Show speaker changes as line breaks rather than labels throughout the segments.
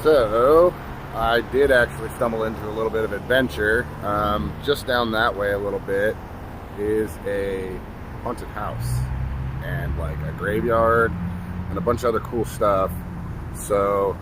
So, I did actually stumble into a little bit of adventure. Just down that way a little bit is a haunted house and like a graveyard and a bunch of other cool stuff. So,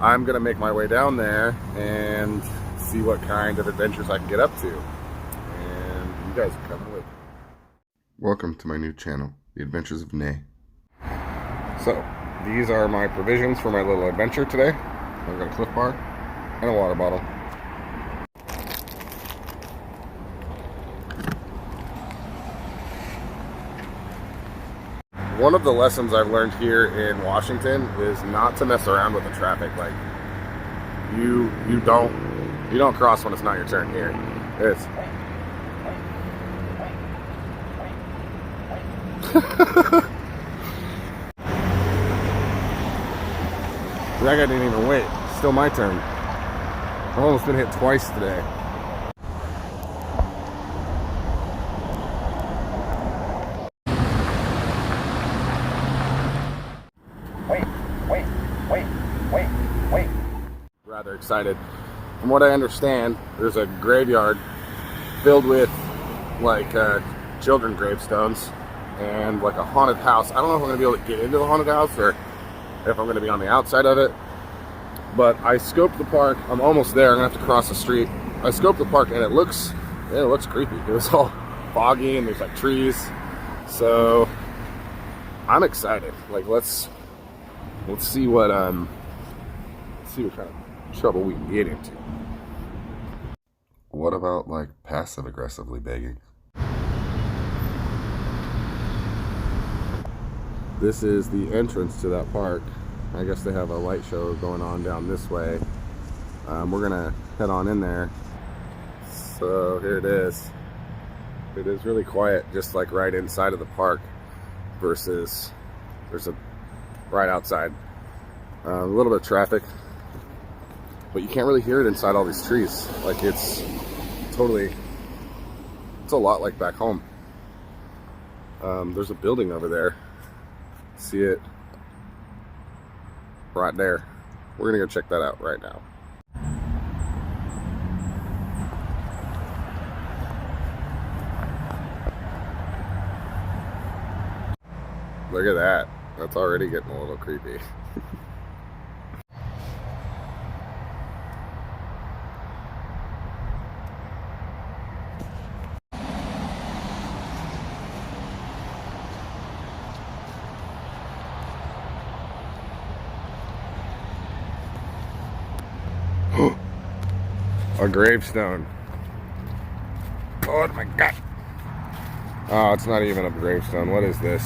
I'm gonna make my way down there and see what kind of adventures I can get up to. And you guys are coming with me. Welcome to my new channel, The Adventures of Naye. So, these are my provisions for my little adventure today. I've got a Cliff Bar and a water bottle. One of the lessons I've learned here in Washington is not to mess around with the traffic. Like, you don't cross when it's not your turn here. It's that guy didn't even wait. Still my turn. I've almost been hit twice today. Wait. Rather excited. From what I understand, there's a graveyard filled with like children gravestones and like a haunted house. I don't know if I'm gonna be able to get into the haunted house or if I'm gonna be on the outside of it. But I scoped the park. I'm almost there. I'm gonna have to cross the street. I scoped the park and it looks creepy. It was all foggy and there's like trees. So I'm excited. Like let's see what kind of trouble we can get into. What about like passive aggressively begging? This is the entrance to that park. I guess they have a light show going on down this way. We're gonna head on in there. So here it is. It is really quiet, just like right inside of the park versus there's a right outside. A little bit of traffic, but you can't really hear it inside all these trees. Like it's a lot like back home. There's a building over there. See it right there. We're gonna go check that out right now. Look at that. That's already getting a little creepy. A gravestone. Oh my god. Oh, it's not even a gravestone. What is this?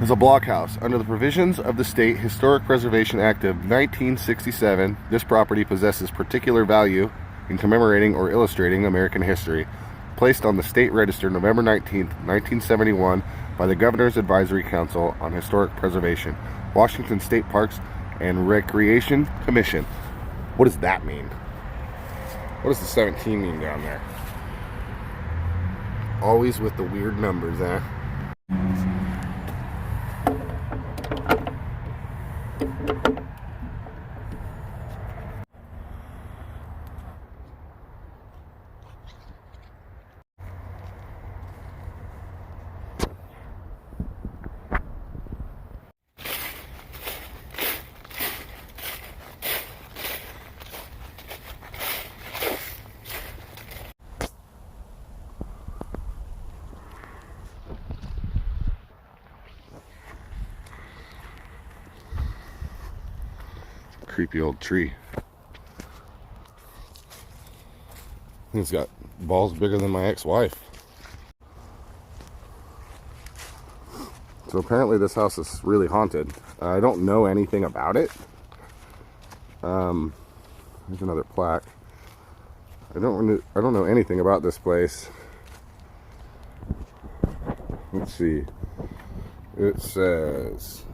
It's a blockhouse. Under the provisions of the State Historic Preservation Act of 1967, this property possesses particular value in commemorating or illustrating American history. Placed on the State Register November 19th, 1971 by the Governor's Advisory Council on Historic Preservation, Washington State Parks and Recreation Commission. What does that mean? What does the 17 mean down there? Always with the weird numbers, eh? Creepy old tree. It's got balls bigger than my ex-wife. So apparently this house is really haunted. I don't know anything about it. There's another plaque. I don't know anything about this place. Let's see. It says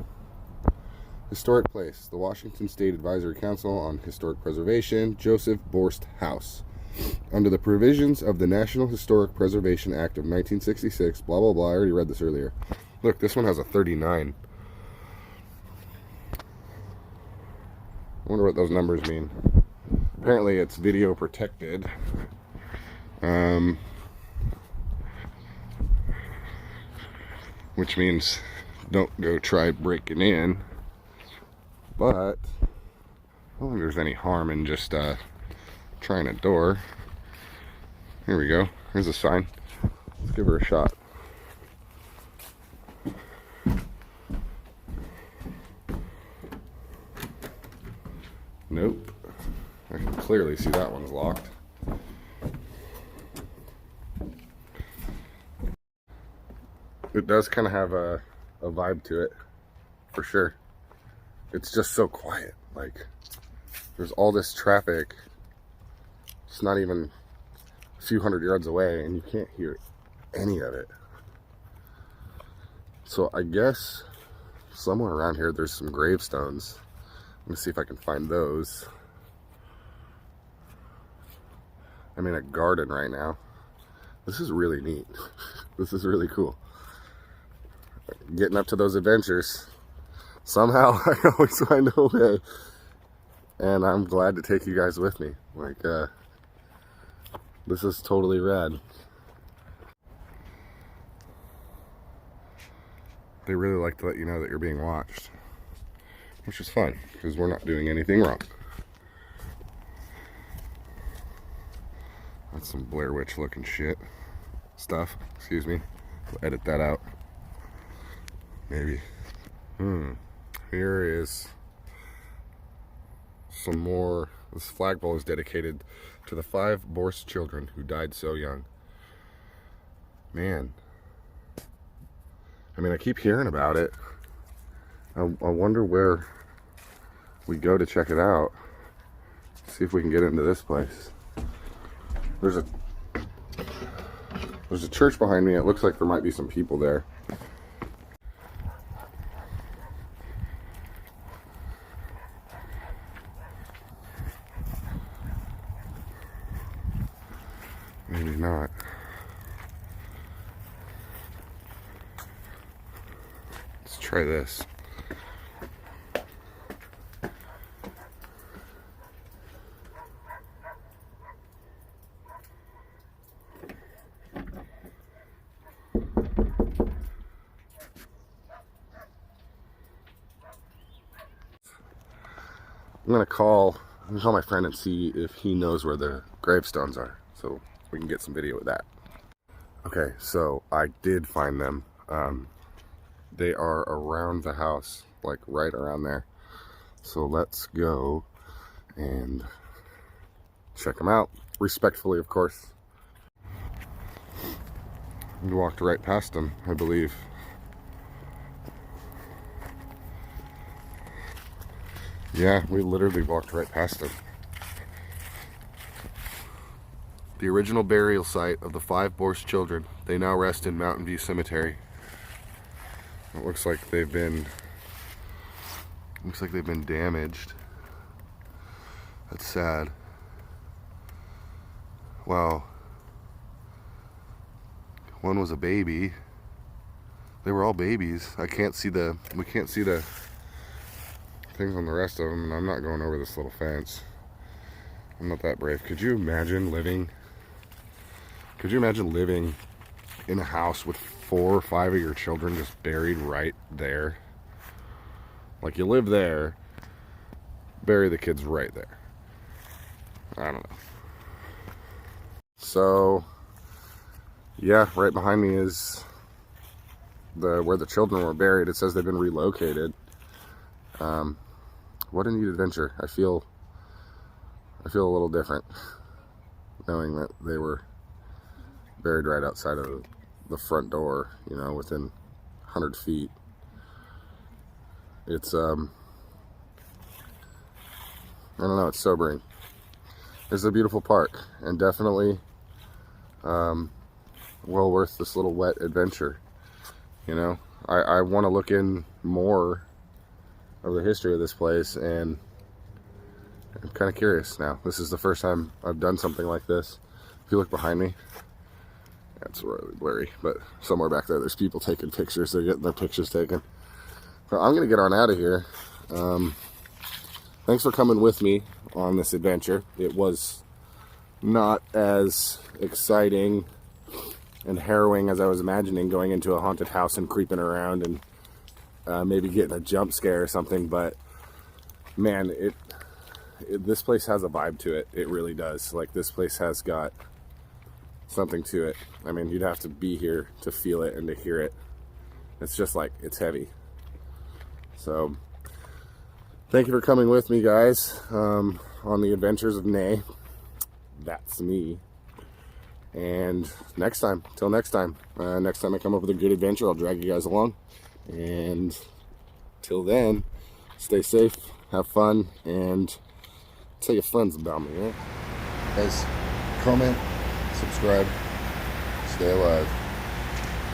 Historic Place, the Washington State Advisory Council on Historic Preservation, Joseph Borst House. Under the provisions of the National Historic Preservation Act of 1966, blah, blah, blah. I already read this earlier. Look, this one has a 39. I wonder what those numbers mean. Apparently it's video protected. Which means don't go try breaking in. But I don't think there's any harm in just trying a door. Here we go. Here's a sign. Let's give her a shot. Nope. I can clearly see that one's locked. It does kind of have a vibe to it, for sure. It's just so quiet. Like, there's all this traffic. It's not even a few hundred yards away, and you can't hear any of it. So I guess somewhere around here there's some gravestones. Let me see if I can find those. I'm in a garden right now. This is really neat. This is really cool. Getting up to those adventures. Somehow I always find a way. And I'm glad to take you guys with me. Like, this is totally rad. They really like to let you know that you're being watched. Which is fun, because we're not doing anything wrong. That's some Blair Witch looking shit. Stuff, excuse me. We'll edit that out. Maybe. Here is some more. This flagpole is dedicated to the 5 Borst children who died so young. Man. I mean, I keep hearing about it. I wonder where we go to check it out. See if we can get into this place. There's a church behind me. It looks like there might be some people there. Maybe not. Let's try this. I'm gonna call my friend and see if he knows where the gravestones are, so we can get some video of that. Okay, so I did find them. They are around the house, like right around there. So let's go and check them out, respectfully, of course. We walked right past them, I believe. Yeah, we literally walked right past them. The original burial site of the 5 Borst children. They now rest in Mountain View Cemetery. It looks like they've been damaged. That's sad. Wow. One was a baby. They were all babies. We can't see the things on the rest of them, and I'm not going over this little fence. I'm not that brave. Could you imagine living in a house with 4 or 5 of your children just buried right there? Like, you live there, bury the kids right there. I don't know. So yeah, right behind me is where the children were buried. It says they've been relocated. What a neat adventure. I feel a little different knowing that they were buried right outside of the front door, you know, within 100 feet. It's I don't know, it's sobering. It's a beautiful park, and definitely well worth this little wet adventure. You know, I want to look in more of the history of this place, and I'm kind of curious now. This is the first time I've done something like this. If you look behind me, it's really blurry, but somewhere back there's people taking pictures. They're getting their pictures taken. So I'm gonna get on out of here. thanks for coming with me on this adventure. It was not as exciting and harrowing as I was imagining, going into a haunted house and creeping around and maybe getting a jump scare or something. But man, this place has a vibe to it. It really does. Like, this place has got something to it. I mean, you'd have to be here to feel it and to hear it. It's just like, it's heavy. So thank you for coming with me, guys, on the adventures of Naye. That's me. And next time, till next time I come up with a good adventure, I'll drag you guys along. And till then, stay safe, have fun, and tell your friends about me, right? Guys, comment, subscribe, stay alive.